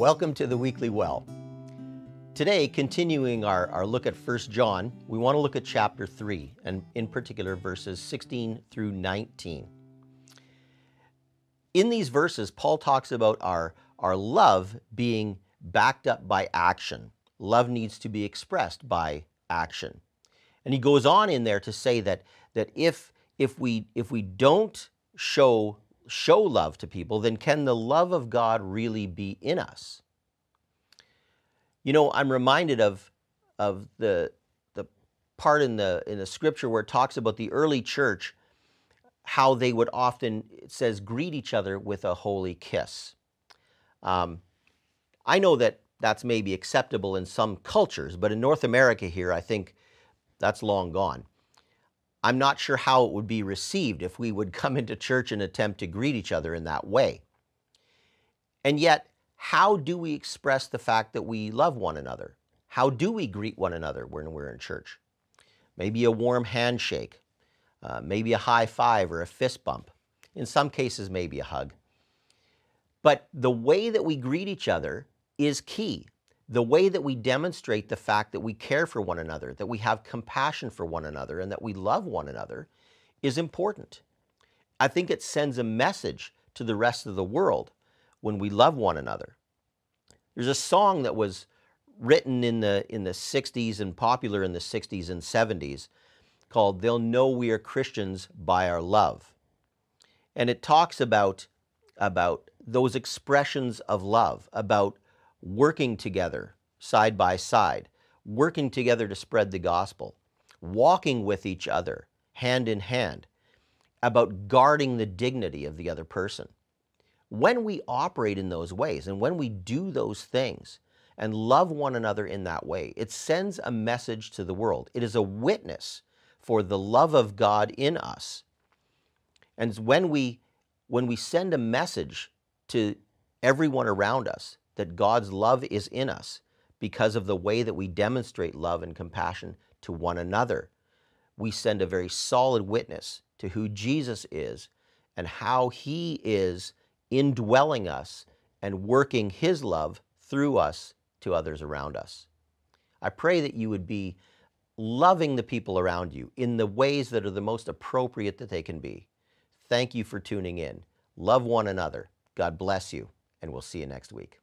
Welcome to the Weekly Well. Today, continuing our look at 1 John, we want to look at chapter 3, and in particular verses 16 through 19. In these verses, Paul talks about our love being backed up by action. Love needs to be expressed by action. And he goes on in there to say that if we don't show love to people, then can the love of God really be in us? You know, I'm reminded of the part in the scripture where it talks about the early church, how they would often, it says, greet each other with a holy kiss. I know that that's maybe acceptable in some cultures, but in North America here, I think that's long gone. I'm not sure how it would be received if we would come into church and attempt to greet each other in that way. And yet, how do we express the fact that we love one another? How do we greet one another when we're in church? Maybe a warm handshake, maybe a high five or a fist bump. In some cases, maybe a hug. But the way that we greet each other is key. The way that we demonstrate the fact that we care for one another, that we have compassion for one another, and that we love one another is important. I think it sends a message to the rest of the world when we love one another. There's a song that was written in the 60s and popular in the 60s and 70s called "They'll Know We Are Christians by Our Love." And it talks about those expressions of love, about working together side by side, working together to spread the gospel, walking with each other hand in hand, about guarding the dignity of the other person. When we operate in those ways and when we do those things and love one another in that way, it sends a message to the world. It is a witness for the love of God in us. And when we send a message to everyone around us that God's love is in us because of the way that we demonstrate love and compassion to one another, we send a very solid witness to who Jesus is and how he is indwelling us and working his love through us to others around us. I pray that you would be loving the people around you in the ways that are the most appropriate that they can be. Thank you for tuning in. Love one another. God bless you, and we'll see you next week.